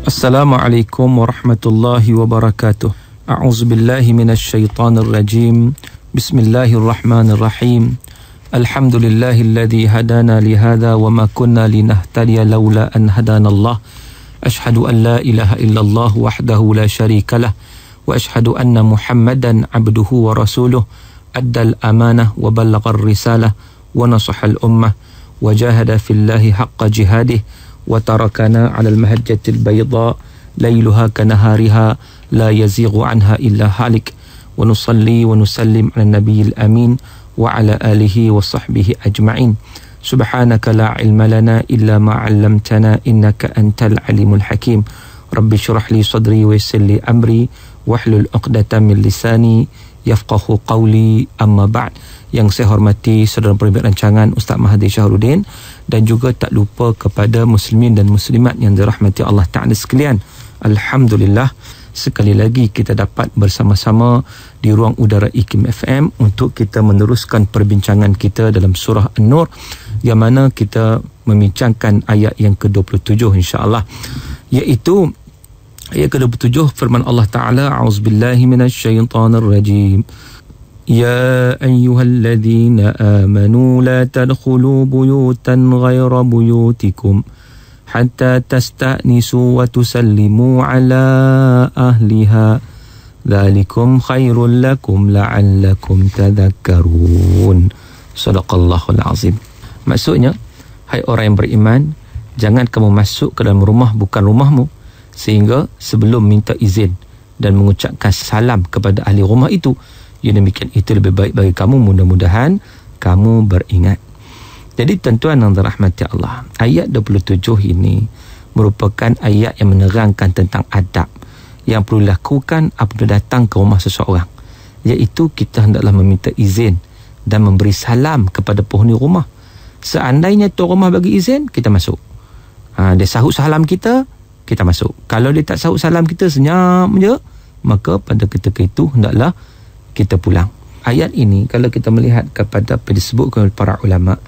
Assalamualaikum warahmatullahi wabarakatuh. A'udzubillahi minasyaitonir rajim. Bismillahirrahmanirrahim. Alhamdulillahilladzi hadana li hadza wa ma kunna linahtadiya laula an hadanallah. Asyhadu an la ilaha illallah wahdahu la syarikalah wa asyhadu anna Muhammadan abduhu wa rasuluh. Addal amanah wa ballaghar risalah wa nasahal ummah wa jahada fillahi haqqa jihadih wa tarakana 'alal mahajjatil bayda lailuha kanahariha la yazighu anha illa halik wa nusalli wa nusallim 'alan nabiyil amin wa 'ala alihi wa sahbihi ajma'in. Subhanaka la ilma lana illa ma 'allamtana innaka antal alimul hakim. Rabbi shrah li sadri wa yassir li amri wahlul 'uqdatam min lisani yafqahu qawli, amma ba'd. Yang saya hormati saudara pemimpin rancangan Ustaz Mahathir Syahrudin, dan juga tak lupa kepada muslimin dan muslimat yang dirahmati Allah Ta'ala sekalian. Alhamdulillah, sekali lagi kita dapat bersama-sama di ruang udara IKIM FM untuk kita meneruskan perbincangan kita dalam surah An-Nur, yang mana kita membincangkan ayat yang ke-27 insya-Allah, iaitu ayat ke-27 firman Allah Ta'ala, a'udzubillahi minasyaitonir rajim. يا أيها الذين آمنوا لا تدخلوا بيوتا غير بيوتكم حتى تستأنسوا وتسلموا على أهلها ذلكم خير لكم لعلكم تذكرون. صدق الله العظيم. Maksudnya, hai orang yang beriman, jangan kamu masuk ke dalam rumah bukan rumahmu sehingga sebelum minta izin dan mengucapkan salam kepada ahli rumah itu. Ya, demikian itu lebih baik bagi kamu, mudah-mudahan kamu beringat. Jadi tuan-tuan yang dirahmati Allah, ayat 27 ini merupakan ayat yang menerangkan tentang adab yang perlu dilakukan apabila datang ke rumah seseorang, iaitu kita hendaklah meminta izin dan memberi salam kepada penghuni rumah. Seandainya tuan rumah bagi izin, kita masuk. Dia sahut salam kita, kita masuk. Kalau dia tak sahut salam kita, senyap je, maka pada ketika itu hendaklah kita pulang. Ayat ini kalau kita melihat kepada apa disebutkan oleh para ulama,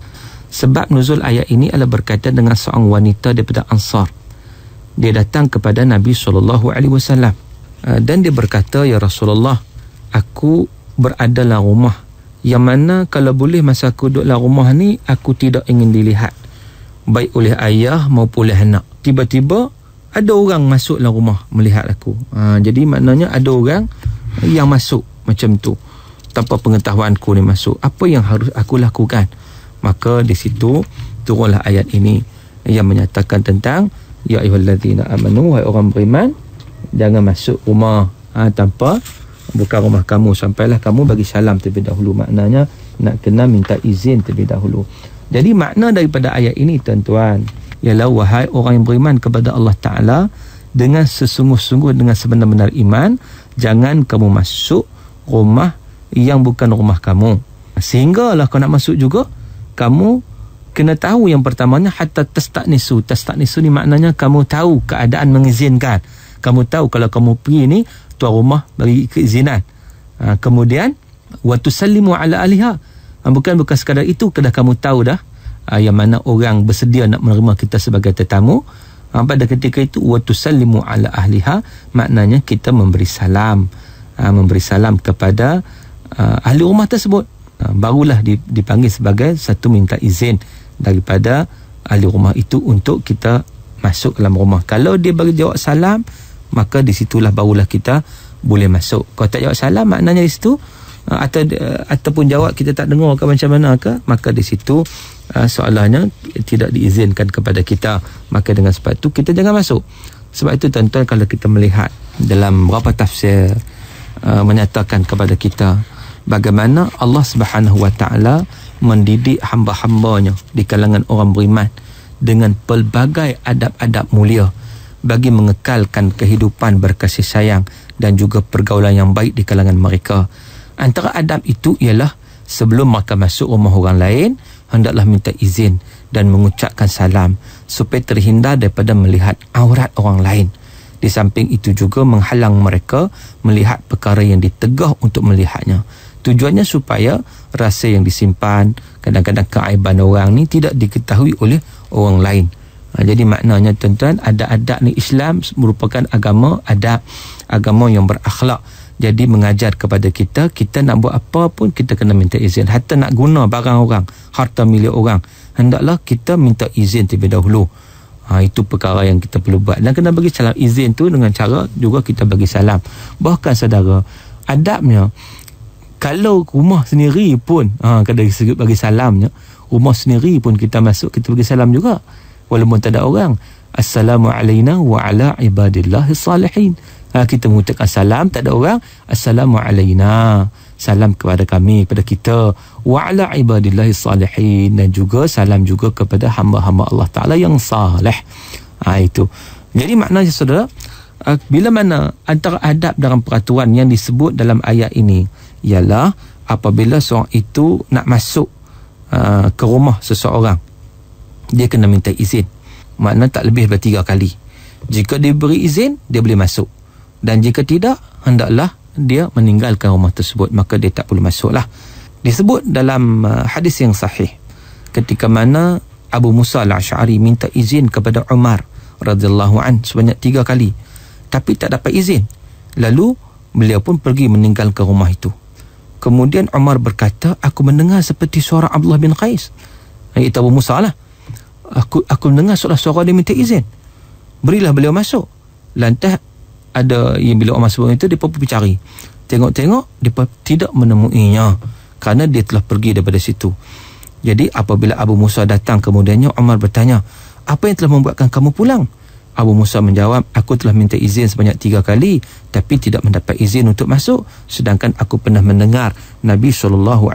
sebab nuzul ayat ini adalah berkaitan dengan seorang wanita daripada Ansar. Dia datang kepada Nabi SAW dan dia berkata, ya Rasulullah, aku berada dalam rumah yang mana kalau boleh masa aku duduk dalam rumah ni, aku tidak ingin dilihat baik oleh ayah maupun oleh anak. Tiba-tiba ada orang masuk dalam rumah melihat aku. Jadi maknanya ada orang yang masuk macam tu, tanpa pengetahuanku ni masuk. Apa yang harus aku lakukan? Maka di situ turunlah ayat ini yang menyatakan tentang ya ayyuhallazina amanu, wahai orang beriman, jangan masuk rumah tanpa bukan rumah kamu, sampailah kamu bagi salam terlebih dahulu. Maknanya nak kena minta izin terlebih dahulu. Jadi makna daripada ayat ini tuan-tuan ialah, wahai orang yang beriman kepada Allah Ta'ala dengan sesungguh-sungguh, dengan sebenar-benar iman, jangan kamu masuk rumah yang bukan rumah kamu. Sehinggalah kau nak masuk juga, kamu kena tahu yang pertamanya hatta tastanisu. Tastanisu ni maknanya kamu tahu keadaan mengizinkan. Kamu tahu kalau kamu pergi ni tuan rumah bagi keizinan. Kemudian wa tusallimu ala ahliha. Bukan sekadar itu, kedah kamu tahu dah yang mana orang bersedia nak menerima kita sebagai tetamu. Pada ketika itu wa tusallimu ala ahliha, maknanya kita memberi salam. Memberi salam kepada ahli rumah tersebut. Barulah dipanggil sebagai satu minta izin daripada ahli rumah itu untuk kita masuk dalam rumah. Kalau dia bagi jawab salam, maka di situlah barulah kita boleh masuk. Kalau tak jawab salam, maknanya di situ ataupun jawab kita tak dengar ke macam mana ke, maka di situ soalannya tidak diizinkan kepada kita. Maka dengan sebab itu kita jangan masuk. Sebab itu tuan-tuan, kalau kita melihat dalam beberapa tafsir menyatakan kepada kita bagaimana Allah Subhanahu Wa Ta'ala mendidik hamba-hambanya di kalangan orang beriman dengan pelbagai adab-adab mulia bagi mengekalkan kehidupan berkasih sayang dan juga pergaulan yang baik di kalangan mereka. Antara adab itu ialah sebelum mereka masuk rumah orang lain, hendaklah minta izin dan mengucapkan salam supaya terhindar daripada melihat aurat orang lain. Di samping itu juga menghalang mereka melihat perkara yang ditegah untuk melihatnya. Tujuannya supaya rasa yang disimpan, kadang-kadang keaiban orang ni tidak diketahui oleh orang lain. Jadi maknanya tuan-tuan, adab-adab ni Islam merupakan agama yang berakhlak. Jadi mengajar kepada kita nak buat apa pun kita kena minta izin. Hatta nak guna barang orang, harta milik orang, hendaklah kita minta izin terlebih dahulu. Itu perkara yang kita perlu buat. Dan kena bagi salam izin tu dengan cara juga kita bagi salam. Bahkan saudara, adabnya kalau rumah sendiri pun kada disebut bagi salamnya, rumah sendiri pun kita masuk, kita bagi salam juga walaupun tak ada orang. Assalamualaikum wa ala ibadillahi salihin. Kita mengucapkan salam, tak ada orang, Assalamualaikum, salam kepada kami, kepada kita, wa ala ibadillahi salihin, dan juga salam juga kepada hamba-hamba Allah Ta'ala yang salih. Itu. Jadi maknanya saudara, bila mana antara adab dalam peraturan yang disebut dalam ayat ini ialah apabila seorang itu nak masuk ke rumah seseorang, dia kena minta izin. Maknanya tak lebih daripada 3 kali. Jika diberi izin, dia boleh masuk. Dan jika tidak, hendaklah dia meninggalkan rumah tersebut, maka dia tak perlu masuklah. Disebut dalam hadis yang sahih, ketika mana Abu Musa al-Asy'ari minta izin kepada Umar radhiyallahu an sebanyak 3 kali, tapi tak dapat izin. Lalu beliau pun pergi meninggalkan rumah itu. Kemudian Umar berkata, aku mendengar seperti suara Abdullah bin Qais. Itu Abu Musa lah. Aku mendengar suara dia minta izin. Berilah beliau masuk. Lantas ada yang bila orang masuk itu, dia pun pergi cari. Tengok-tengok, dia tidak menemuinya kerana dia telah pergi daripada situ. Jadi apabila Abu Musa datang kemudiannya, Umar bertanya, apa yang telah membuatkan kamu pulang? Abu Musa menjawab, aku telah minta izin sebanyak 3 kali tapi tidak mendapat izin untuk masuk, sedangkan aku pernah mendengar Nabi SAW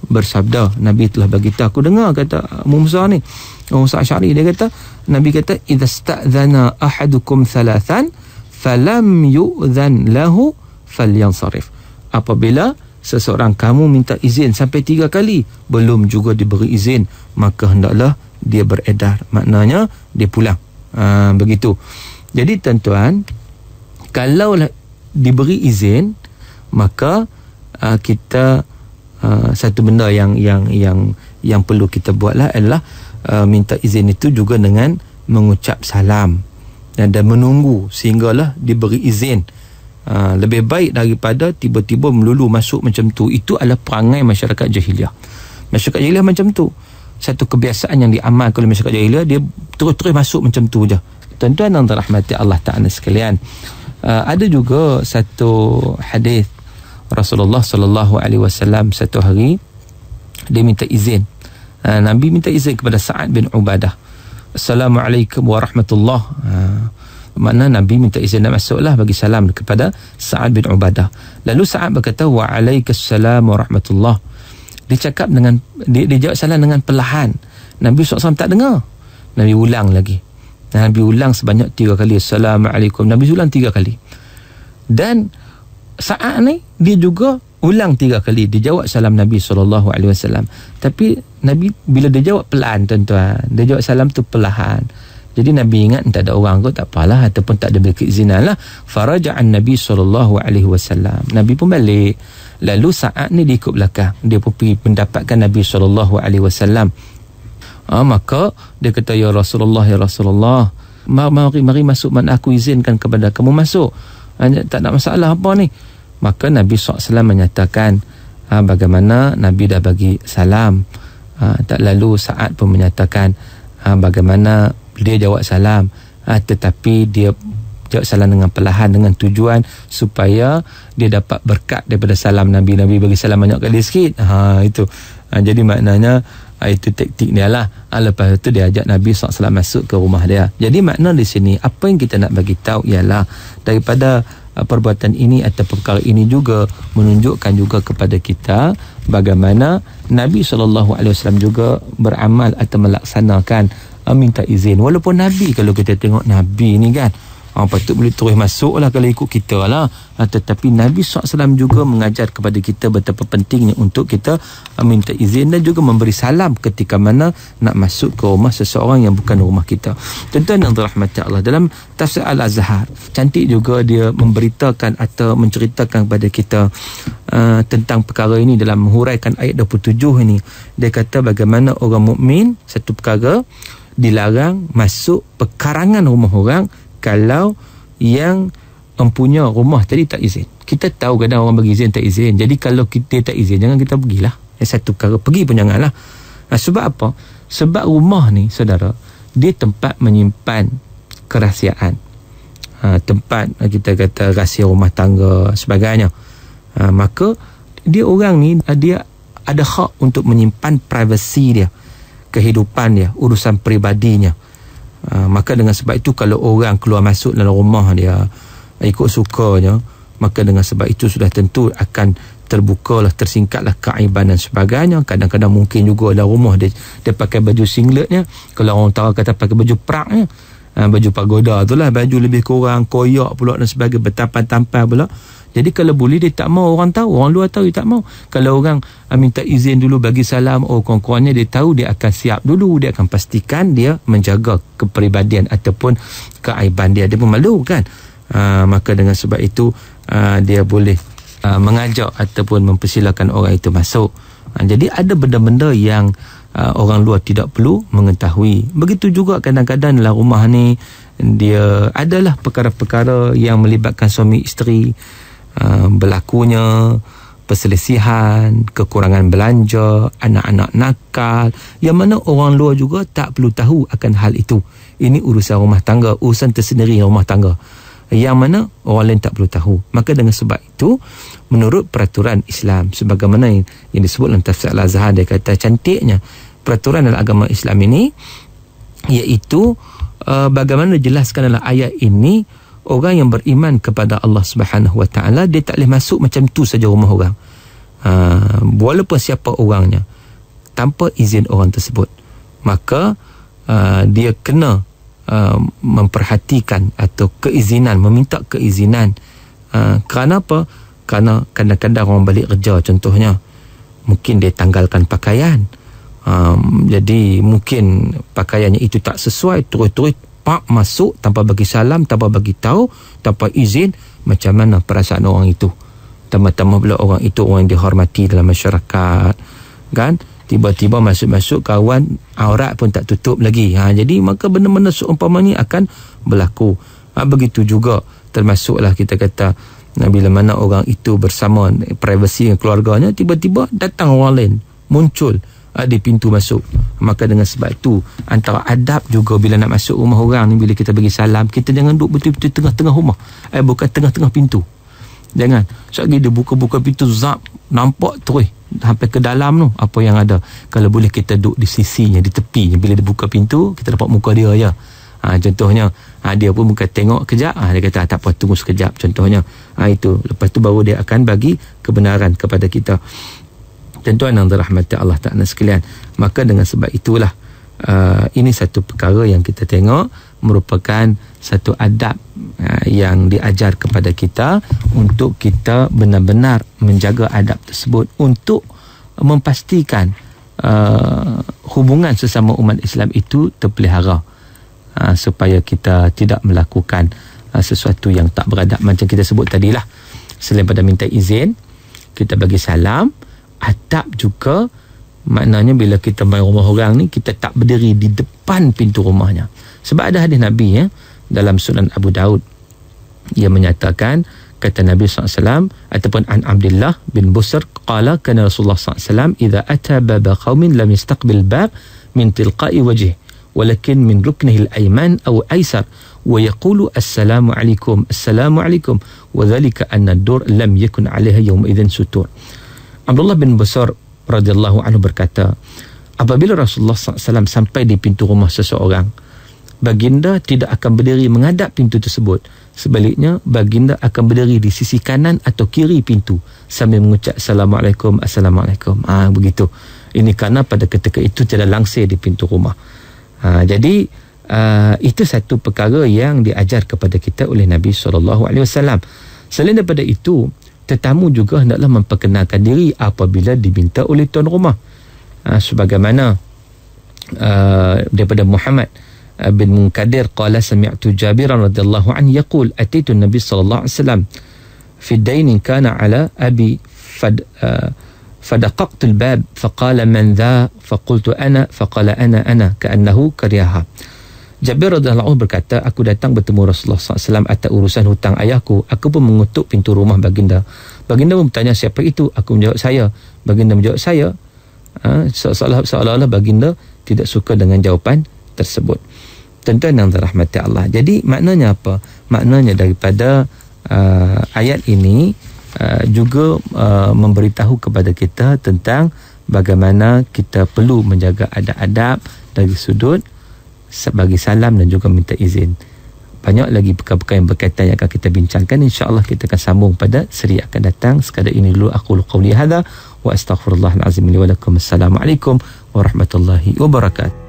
bersabda. Nabi telah beritahu, aku dengar, kata Abu Musa ni, Abu Musa Asy'ari, dia kata, Nabi kata, idza sta'dhana ahadukum thalathan falam yu'dhan lahu falyansarif. Apabila seseorang kamu minta izin sampai 3 kali belum juga diberi izin, maka hendaklah dia beredar, maknanya dia pulang. Begitu. Jadi tuan-tuan, kalau diberi izin, maka kita satu benda yang perlu kita buatlah adalah minta izin itu juga dengan mengucap salam dan menunggu sehinggalah diberi izin. Lebih baik daripada tiba-tiba melulu masuk macam tu. Itu adalah perangai masyarakat jahiliah. Masyarakat jahiliah macam tu. Satu kebiasaan yang diamalkan oleh masyarakat jahiliah, dia terus-terus masuk macam tu je. Tuan-tuan yang dirahmati Allah Ta'ala sekalian, ada juga satu hadis Rasulullah SAW satu hari dia minta izin. Nabi minta izin kepada Sa'ad bin Ubadah. Assalamualaikum warahmatullahi. Makna Nabi minta izin nak masuklah, bagi salam kepada Sa'ad bin Ubadah. Lalu Sa'ad berkata, waalaikumsalam warahmatullahi. Dia cakap dengan, dia jawab salam dengan perlahan. Nabi SAW tak dengar. Nabi ulang lagi. Nabi ulang sebanyak 3 kali. Assalamualaikum. Nabi ulang 3 kali. Dan Sa'ad ni, dia juga ulang 3 kali. Dia jawab salam Nabi SAW. Tapi Nabi bila dia jawab pelan, tuan-tuan, dia jawab salam tu perlahan. Jadi Nabi ingat tak ada orang kot, tak apalah, ataupun tak ada keizinan lah. Faraja'an Nabi SAW. Nabi pun balik. Lalu Sa'ad ni dia ikut belakang. Dia pun pergi mendapatkan Nabi SAW. Maka dia kata, ya Rasulullah, mari masuk, mana aku izinkan kepada kamu masuk. Tak nak masalah apa ni. Maka Nabi SAW menyatakan bagaimana Nabi dah bagi salam. Tak lalu Sa'ad pun menyatakan bagaimana dia jawab salam, tetapi dia jawab salam dengan perlahan, dengan tujuan supaya dia dapat berkat daripada salam Nabi. Nabi bagi salam banyak kali sikit. Itu. Jadi maknanya itu taktik dia lah. Lepas itu dia ajak Nabi SAW masuk ke rumah dia. Jadi makna di sini, apa yang kita nak bagi tahu ialah daripada perbuatan ini atau perkara ini juga menunjukkan juga kepada kita bagaimana Nabi SAW juga beramal atau melaksanakan minta izin. Walaupun Nabi, kalau kita tengok Nabi ni kan, patut boleh terus masuk lah kalau ikut kita lah. Tetapi Nabi SAW juga mengajar kepada kita betapa pentingnya untuk kita minta izin dan juga memberi salam ketika mana nak masuk ke rumah seseorang yang bukan rumah kita. Tuan-tuan yang dirahmati Allah, dalam tafsir Al-Azhar cantik juga dia memberitakan atau menceritakan kepada kita tentang perkara ini. Dalam huraikan ayat 27 ini, dia kata bagaimana orang mukmin, satu perkara dilarang masuk pekarangan rumah orang kalau yang mempunyai rumah tadi tak izin. Kita tahu kadang orang bagi izin tak izin. Jadi kalau kita tak izin, jangan kita pergilah. Satu perkara, pergi pun janganlah. Sebab apa? Sebab rumah ni, saudara, dia tempat menyimpan kerahsiaan. Tempat kita kata rahsia rumah tangga sebagainya. Maka dia orang ni dia ada hak untuk menyimpan privasi dia, kehidupan dia, urusan peribadinya. Maka dengan sebab itu kalau orang keluar masuk dalam rumah dia ikut sukanya, maka dengan sebab itu sudah tentu akan terbukalah, tersingkatlah keaiban dan sebagainya. Kadang-kadang mungkin juga dalam rumah dia pakai baju singletnya, kalau orang utara kata pakai baju peraknya, baju pagoda tu lah, baju lebih kurang koyak pula dan sebagainya, bertampan-tampan pula. Jadi kalau boleh dia tak mau orang tahu, orang luar tahu dia tak mau. Kalau orang minta izin dulu bagi salam, kurang-kurangnya dia tahu, dia akan siap dulu, dia akan pastikan dia menjaga kepribadian ataupun keaiban dia pun malu kan. Maka dengan sebab itu dia boleh mengajak ataupun mempersilakan orang itu masuk. Jadi ada benda-benda yang orang luar tidak perlu mengetahui. Begitu juga kadang-kadang dalam rumah ni dia adalah perkara-perkara yang melibatkan suami isteri, berlakunya perselisihan, kekurangan belanja, anak-anak nakal, yang mana orang luar juga tak perlu tahu akan hal itu. Ini urusan rumah tangga, urusan tersendiri rumah tangga, yang mana orang lain tak perlu tahu. Maka dengan sebab itu, menurut peraturan Islam, sebagaimana yang disebut dalam tafsir Al-Azhar, dia kata cantiknya peraturan dalam agama Islam ini, iaitu bagaimana dijelaskan dalam ayat ini, orang yang beriman kepada Allah Subhanahu Wa Taala, dia tak boleh masuk macam tu saja rumah orang, walaupun siapa orangnya, tanpa izin orang tersebut. Maka dia kena memperhatikan atau keizinan, meminta keizinan. Kerana apa? Kerana kadang-kadang orang balik kerja contohnya, mungkin dia tanggalkan pakaian, jadi mungkin pakaiannya itu tak sesuai, terus-terus pak masuk tanpa bagi salam, tanpa bagi tahu, tanpa izin. Macam mana perasaan orang itu? Tambah-tambah pula orang itu orang yang dihormati dalam masyarakat kan, tiba-tiba masuk-masuk kawan aurat pun tak tutup lagi. Jadi maka benda-benda seumpama ni akan berlaku. Begitu juga termasuklah kita kata bila mana orang itu bersama privasi dengan keluarganya, tiba-tiba datang orang lain muncul di pintu masuk. Maka dengan sebab itu, antara adab juga bila nak masuk rumah orang ni, bila kita bagi salam, kita jangan duduk betul-betul tengah-tengah rumah, bukan tengah-tengah pintu. Jangan sekali dia buka-buka pintu, zap, nampak terus sampai ke dalam tu apa yang ada. Kalau boleh kita duduk di sisinya, di tepinya. Bila dia buka pintu, kita dapat muka dia je. Contohnya dia pun bukan tengok kejap, dia kata tak apa, tunggu sekejap contohnya. Itu lepas tu baru dia akan bagi kebenaran kepada kita. Tuan-tuan yang dirahmati Allah Ta'ala sekalian, maka dengan sebab itulah ini satu perkara yang kita tengok merupakan satu adab yang diajar kepada kita untuk kita benar-benar menjaga adab tersebut untuk memastikan hubungan sesama umat Islam itu terpelihara, supaya kita tidak melakukan sesuatu yang tak beradab macam kita sebut tadilah. Selain pada minta izin, kita bagi salam, adab juga maknanya bila kita main rumah orang ni, kita tak berdiri di depan pintu rumahnya. Sebab ada hadis Nabi dalam Sunan Abu Daud, ia menyatakan, kata Nabi SAW, ataupun an Abdullah bin Busr qala kana Rasulullah SAW idza ata baba qaumin lam yastaqbil bab min tilqa'i wajhi walakin min ruknihi al-ayman aw aysar wa yaqulu assalamu alaikum wa dhalika anna ad-dur lam yakun 'alayha yawma idzin sutur. Abdullah bin Busr radhiyallahu anhu berkata, apabila Rasulullah SAW sampai di pintu rumah seseorang, baginda tidak akan berdiri menghadap pintu tersebut. Sebaliknya, baginda akan berdiri di sisi kanan atau kiri pintu sambil mengucap Assalamualaikum, Assalamualaikum. Begitu. Ini kerana pada ketika itu tiada langsir di pintu rumah. Jadi itu satu perkara yang diajar kepada kita oleh Nabi SAW. Selain daripada itu, tetamu juga hendaklah memperkenalkan diri apabila diminta oleh tuan rumah. Sebagaimana daripada Muhammad bin Munkadir qala sami'tu Jabiran radhiyallahu anhu yaqul ataitu Nabi sallallahu alaihi wasallam fi dainin kana ala abi فدققت الباب فقال من ذا فقلت أنا فقال أنا كأنه كرهها. Jabir radhiyallahu anhu berkata, aku datang bertemu Rasulullah SAW atas urusan hutang ayahku. Aku pun mengutuk pintu rumah baginda. Baginda pun bertanya, siapa itu? Aku menjawab, saya. Baginda menjawab, saya. Seolah-olah baginda tidak suka dengan jawapan tersebut. Tuan-tuan yang dirahmati Allah. Jadi maknanya apa? Maknanya daripada ayat ini juga memberitahu kepada kita tentang bagaimana kita perlu menjaga adab-adab dari sudut bagi salam dan juga minta izin. Banyak lagi perkara-perkara yang berkaitan yang akan kita bincangkan. InsyaAllah kita akan sambung pada seri akan datang. Sekadar ini dulu aqulu qawli hadha wa astaghfirullahal azim li wa lakum. Assalamualaikum warahmatullahi wabarakatuh.